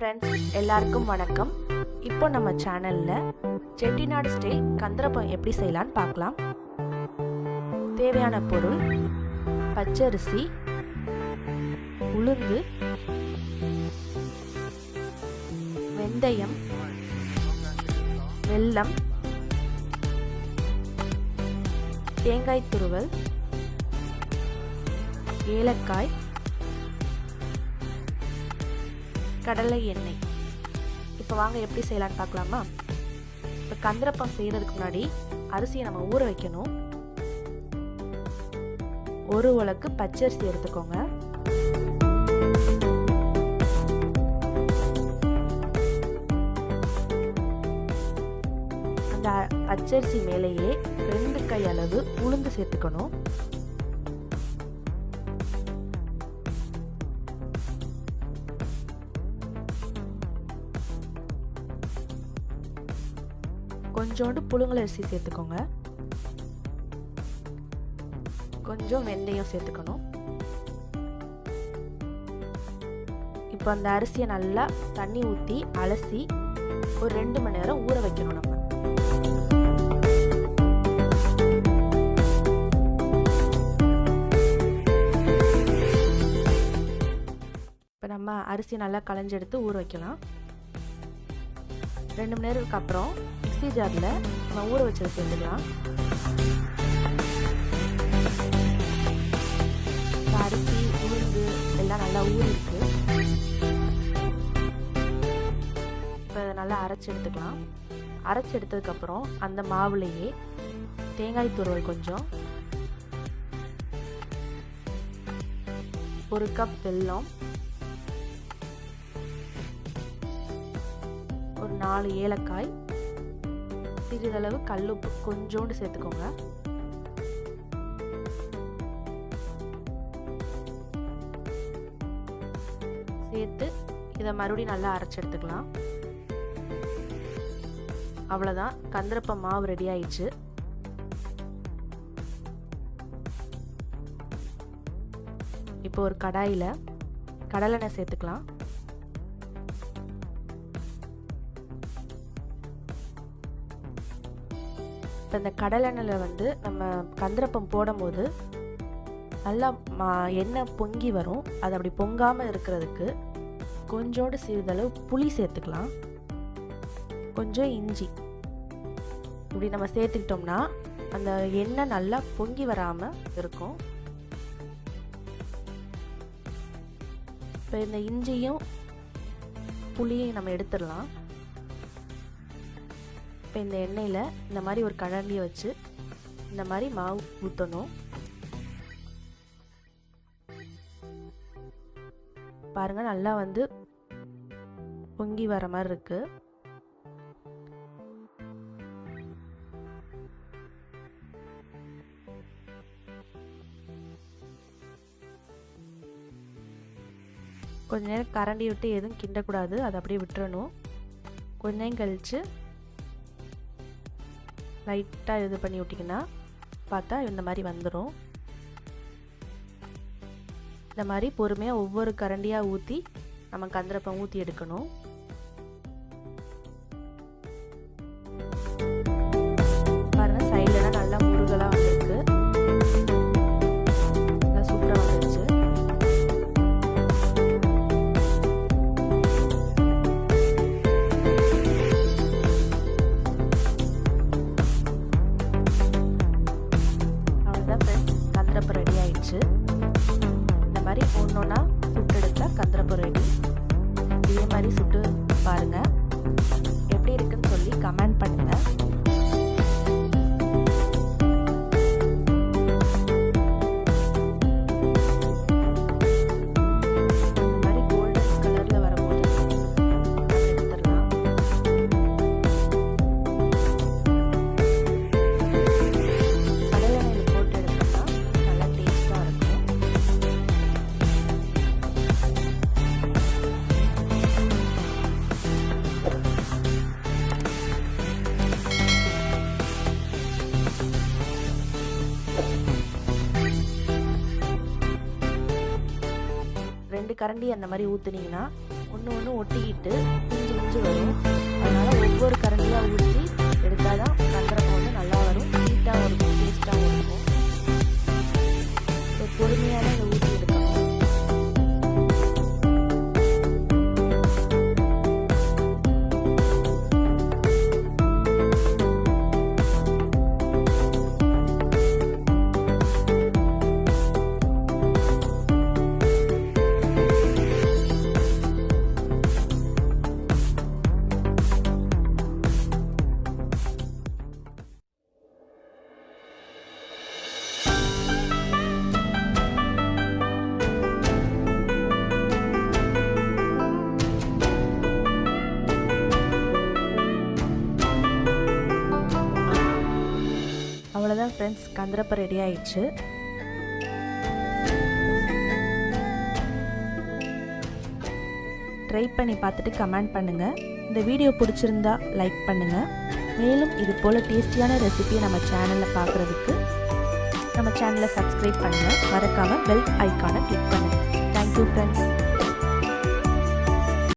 Friends, எல்லாருக்கும் வணக்கம். இப்போ நம்ம சேனலில் செட்டிநாடு ஸ்டைல் கந்தரப்பம் எப்படி செய்யலான்னு பார்க்கலாம். தேவையான பொருள்: பச்சரிசி, உளுந்து, வெந்தயம், வெல்லம், தேங்காய் துருவல், ஏலக்காய், கடலை எண்ணெய். இப்போ வாங்க எப்படி செய்யலான்னு பார்க்கலாமா. இப்போ கந்தரப்பம் செய்கிறதுக்கு முன்னாடி அரிசியை நம்ம ஊற வைக்கணும். ஒரு உலக்கு பச்சரிசி எடுத்துக்கோங்க. அந்த பச்சரிசி மேலேயே 2 கை அளவு உளுந்து சேர்த்துக்கணும். கொஞ்சோண்டு புழுங்கல் அரிசி சேர்த்துக்கோங்க. கொஞ்சம் வெந்தயம் சேர்த்துக்கணும். இப்போ அந்த அரிசியை நல்லா தண்ணி ஊற்றி அலசி ஒரு 2 மணி நேரம் ஊற வைக்கணும். நம்ம இப்போ நம்ம அரிசி நல்லா களைஞ்செடுத்து ஊற வைக்கலாம். 2 மணி நேரத்துக்கு அப்புறம் மிக்ஸி ஜாரில் நம்ம ஊற வச்சதை சேர்த்துக்கலாம். அரிசி, உளுந்து எல்லாம் நல்லா ஊறிருக்கு. இப்போ அதை நல்லா அரைச்சி எடுத்துக்கலாம். அரைச்சி எடுத்ததுக்கப்புறம் அந்த மாவுலேயே தேங்காய் துருவல் கொஞ்சம், 1 கப் வெல்லம், ஒரு 4 ஏலக்காய், சிறிதளவு கல்லுப்பு கொஞ்சோண்டு சேர்த்துக்கோங்க. சேர்த்து இதை மறுபடியும் நல்லா அரைச்சி எடுத்துக்கலாம். அவ்வளோதான், கந்தரப்பம் மாவு ரெடி ஆயிடுச்சு. இப்போ ஒரு கடாயில் கடலெண்ணெய் சேர்த்துக்கலாம். இப்போ இந்த கடலெண்ணெயில் நம்ம கந்தரப்பம் போடும்போது நல்லா எண்ணெய் பொங்கி வரும். அது அப்படி பொங்காமல் இருக்கிறதுக்கு கொஞ்சோண்டு சிறிதளவு புளி சேர்த்துக்கலாம். கொஞ்சம் இஞ்சி இப்படி நம்ம சேர்த்துக்கிட்டோம்னா அந்த எண்ணெய் நல்லா பொங்கி வராமல் இருக்கும். இப்போ இந்த இஞ்சியும் புளியையும் நம்ம எடுத்துடலாம். இப்போ இந்த எண்ணெயில் இந்த மாதிரி ஒரு கரண்டியை வச்சு இந்த மாதிரி மாவு ஊற்றணும். பாருங்கள், நல்லா பொங்கி வர மாதிரி இருக்கு. கொஞ்ச நேரம் கரண்டி விட்டு எதுவும் கிண்டக்கூடாது, அதை அப்படியே விட்டுறணும். கொஞ்ச நேரம் கழித்து லைட்டாக இது பண்ணி விட்டிங்கன்னா பார்த்தா இந்த மாதிரி வந்துடும். இந்த மாதிரி பொறுமையாக ஒவ்வொரு கரண்டியாக ஊற்றி நம்ம கந்தரப்பம் ஊற்றி எடுக்கணும். பாருங்கள், சைட்லலாம் நல்லா முருகலாக வந்துருக்கு. நல்லா சூப்பராக வந்துருச்சு. கந்தரப்பம் ரெடி ஆயிடுச்சு. இந்த மாதிரி ஒன்றொன்னா சுட்டு எடுத்தா கந்தரப்பம் ரெடி. இதே மாதிரி சுட்டு பாருங்க, எப்படி இருக்குன்னு சொல்லி கமெண்ட் பண்ணுங்க. இந்த மாதிரி கோல்டன் கலர்ல வரும்போது எடுத்துடலாம். கடலெண்ணெயில் போட்டு எடுத்தோம்னா நல்லா டேஸ்டா இருக்கும். ரெண்டு கரண்டி அந்த மாதிரி ஊற்றுனீங்கன்னா ஒன்று ஒட்டிக்கிட்டு பிஞ்சு பிஞ்சு வரும். அதனால் ஒவ்வொரு கரண்டியாக ஊற்றி எடுத்தால் தான் கந்தரப்பம் வந்து நல்லா வரும், நீட்டாகவும் இருக்கும், டேஸ்ட்டாகவும் இருக்கும். ஸோ பொறுமையாக இதை ஊற்றி எடுக்கணும். அவ்வளோதான் ஃப்ரெண்ட்ஸ், கந்தரப்பம் ரெடி ஆயிடுச்சு. ட்ரை பண்ணி பார்த்துட்டு கமெண்ட் பண்ணுங்கள். இந்த வீடியோ பிடிச்சிருந்தா லைக் பண்ணுங்கள். மேலும் இது போல் டேஸ்டியான ரெசிபியை நம்ம சேனலில் பார்க்குறதுக்கு நம்ம சேனலை சப்ஸ்கிரைப் பண்ணுங்கள். மறக்காமல் பெல் ஐக்கானை கிளிக் பண்ணுங்கள். Thank you friends.